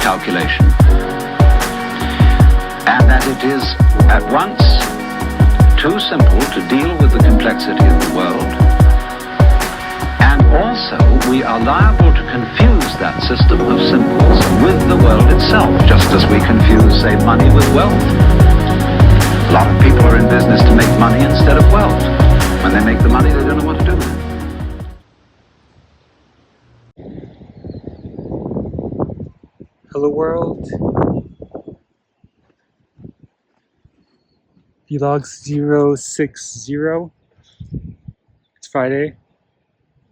calculation, and that it is at once too simple to deal with the complexity of the world, and also we are liable to confuse that system of symbols with the world itself, just as we confuse, say, money with wealth. A lot of people are in business to make money instead of wealth. When they make the money, they don't know what to do with it. Hello world, vlog060. It's Friday,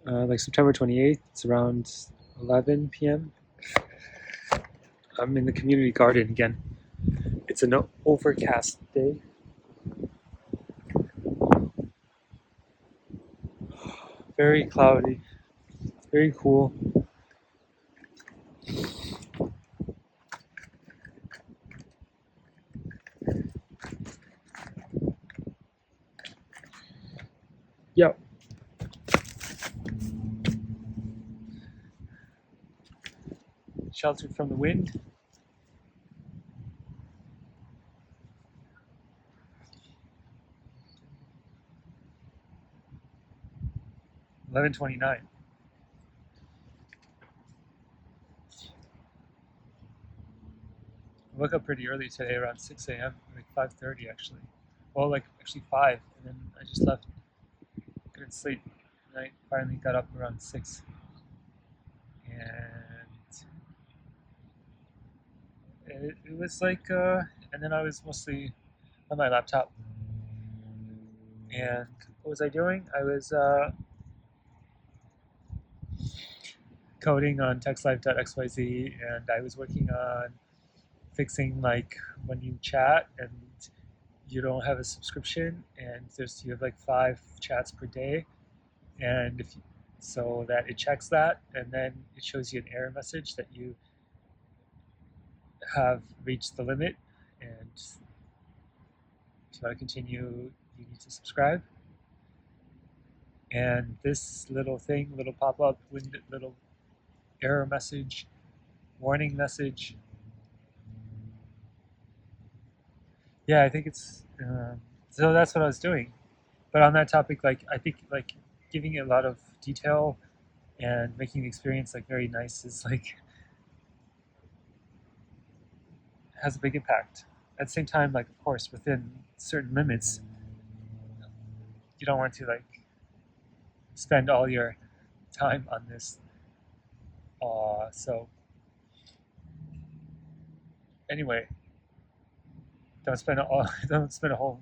like September 28th. It's around 11 p.m. I'm in the community garden again. It's an overcast day. Very cloudy, very cool. Yep. Sheltered from the wind. $11:29. I woke up pretty early today, around 6 a.m., like 5:30 actually. Well, like actually 5, and then I just left. Couldn't sleep. And I finally got up around 6. And it was like, and then I was mostly on my laptop. And what was I doing? I was coding on textlife.xyz, and I was working on fixing like when you chat and you don't have a subscription, and you have like 5 chats per day, and so that it checks that, and then it shows you an error message that you have reached the limit, and if you want to continue, you need to subscribe. And this little thing, little pop-up, little error message, warning message. Yeah, I think it's so that's what I was doing. But on that topic, like I think like giving it a lot of detail and making the experience like very nice is like has a big impact. At the same time, like of course within certain limits, you don't want to like spend all your time on this. So anyway, don't spend a whole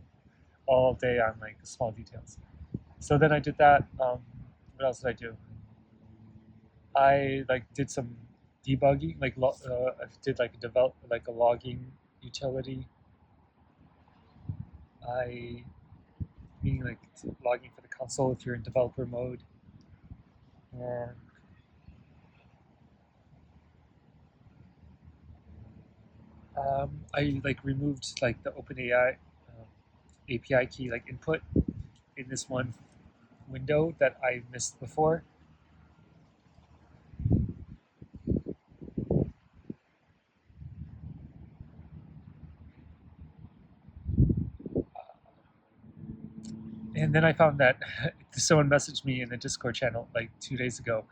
all day on like small details. So then I did that. What else did I do? I like did some debugging, like I did like a logging utility. I meaning like logging for the console if you're in developer mode, and I like removed like the OpenAI API key like input in this one window that I missed before. And then I found that someone messaged me in the Discord channel like 2 days ago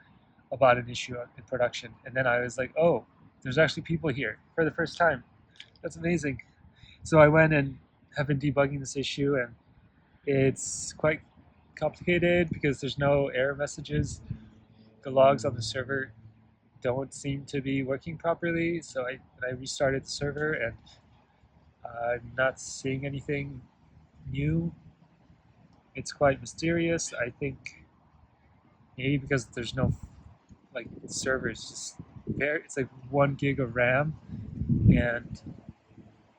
about an issue in production, and then I was like, oh, there's actually people here for the first time. That's amazing. So I went and have been debugging this issue, and it's quite complicated because there's no error messages. The logs on the server don't seem to be working properly, so I restarted the server, and I'm not seeing anything new. It's quite mysterious. I think maybe because there's no like servers, just it's like 1 gig of RAM, and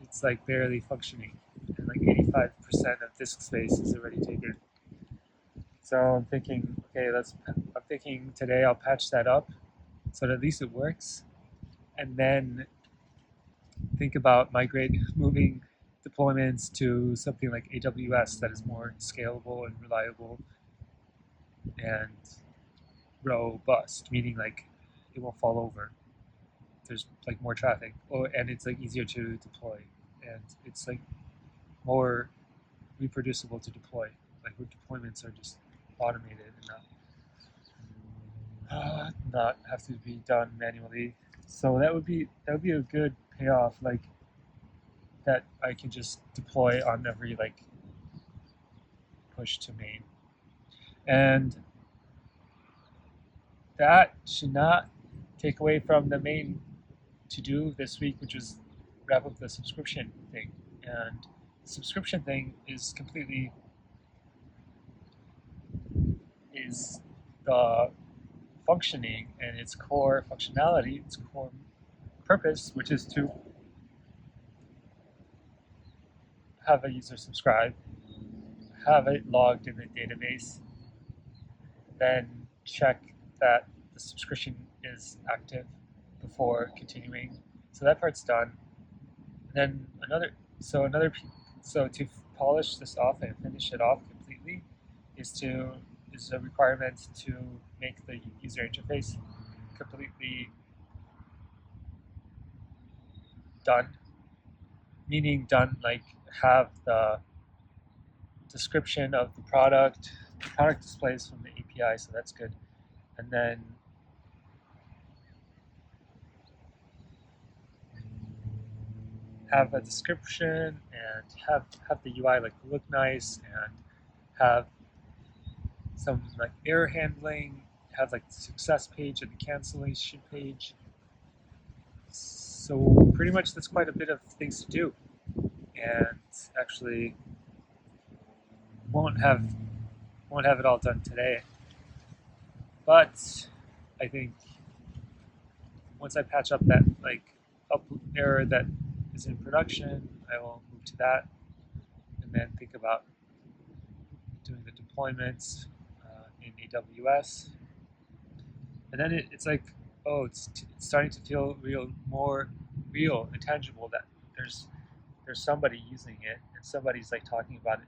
it's like barely functioning, and like 85% of disk space is already taken. So I'm thinking, okay, I'm thinking today I'll patch that up so that at least it works, and then think about moving deployments to something like AWS that is more scalable and reliable and robust, meaning like it won't fall over. there's like more traffic, and it's like easier to deploy, and it's like more reproducible to deploy. Like deployments are just automated and not have to be done manually. So that would be a good payoff, like that I can just deploy on every like push to main, and that should not take away from the main to do this week, which is wrap up the subscription thing. And the subscription thing is completely is the functioning and its core functionality, its core purpose, which is to have a user subscribe, have it logged in the database, then check that the subscription is active before continuing. So that part's done. And then so to polish this off and finish it off completely is a requirement to make the user interface completely done. Meaning done, like have the description of the product displays from the API, so that's good. And then have a description and have the UI like look nice and have some like error handling, have like the success page and the cancellation page. So pretty much that's quite a bit of things to do, and actually won't have it all done today. But I think once I patch up that like up error that is in production, I will move to that, and then think about doing the deployments in AWS. And then it's like, oh, it's starting to feel more real and tangible that there's somebody using it and somebody's like talking about it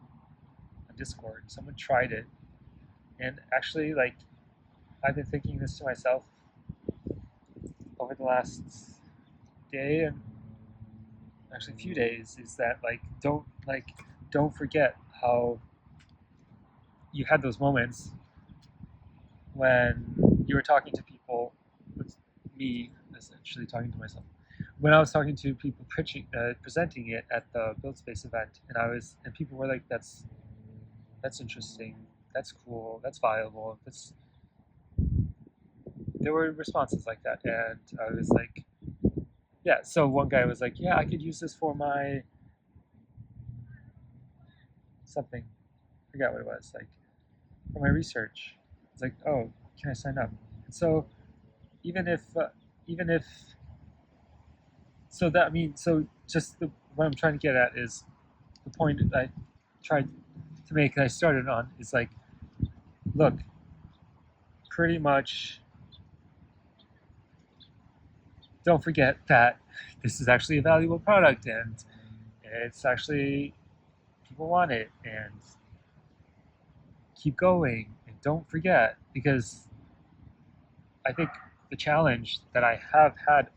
on Discord. Someone tried it, and actually, like, I've been thinking this to myself over the last day and actually a few days, is that like don't forget how you had those moments when you were talking to people, with me essentially talking to myself, when I was talking to people presenting it at the Build Space event, and people were like, that's interesting, that's cool, that's viable, there were responses like that, and I was like, yeah. So one guy was like, yeah, I could use this for my something, I forgot what it was, like for my research. It's like, oh, can I sign up? And so even if so that, I mean, so just what I'm trying to get at is the point that I tried to make, that I started on, is like, look, pretty much don't forget that this is actually a valuable product, and it's actually, people want it, and keep going, and don't forget, because I think the challenge that I have had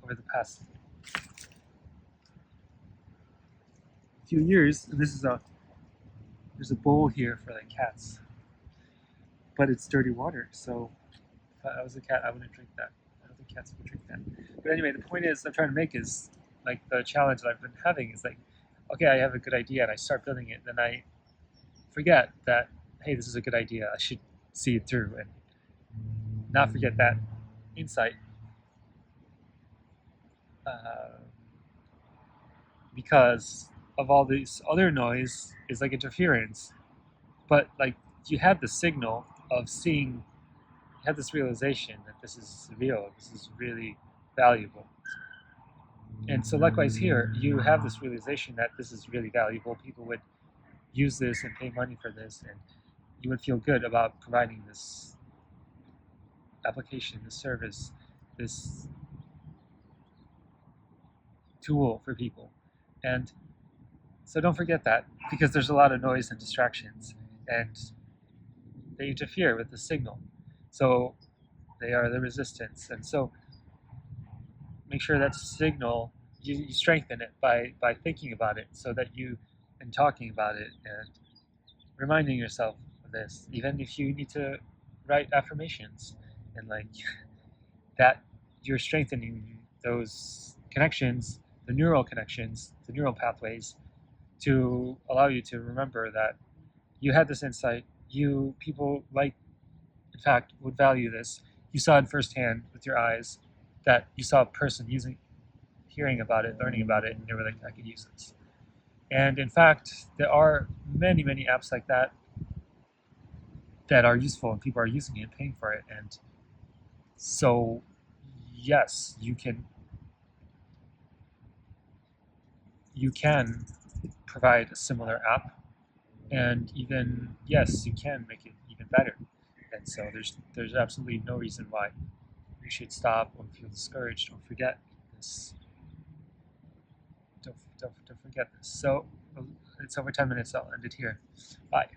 over the past few years, and there's a bowl here for like cats, but it's dirty water, so if I was a cat, I wouldn't drink that. I don't think cats would drink that. But anyway, the point is I'm trying to make is, like, the challenge that I've been having is like, okay, I have a good idea and I start building it, and then I forget that, hey, this is a good idea, I should see it through, and not forget that insight, because of all this other noise is like interference. But like, you had the signal of seeing, you had this realization that this is real, this is really valuable. And so likewise here, you have this realization that this is really valuable, people would use this and pay money for this, and you would feel good about providing this application, this service, this tool for people. And so don't forget that, because there's a lot of noise and distractions, and they interfere with the signal. So they are the resistance. And so make sure that signal, you strengthen it by thinking about it, so that you, and talking about it, and reminding yourself of this, even if you need to write affirmations, and like that, you're strengthening those connections, the neural connections, the neural pathways, to allow you to remember that you had this insight. People, like, in fact, would value this. You saw it firsthand with your eyes, that you saw a person hearing about it, learning about it, and they were like, I could use this. And in fact, there are many, many apps like that that are useful, and people are using it and paying for it. And so, yes, you can provide a similar app, and even, yes, you can make it even better. And so there's absolutely no reason why you should stop or feel discouraged or forget this. Don't forget this. So it's over 10 minutes. I'll end it here. Bye.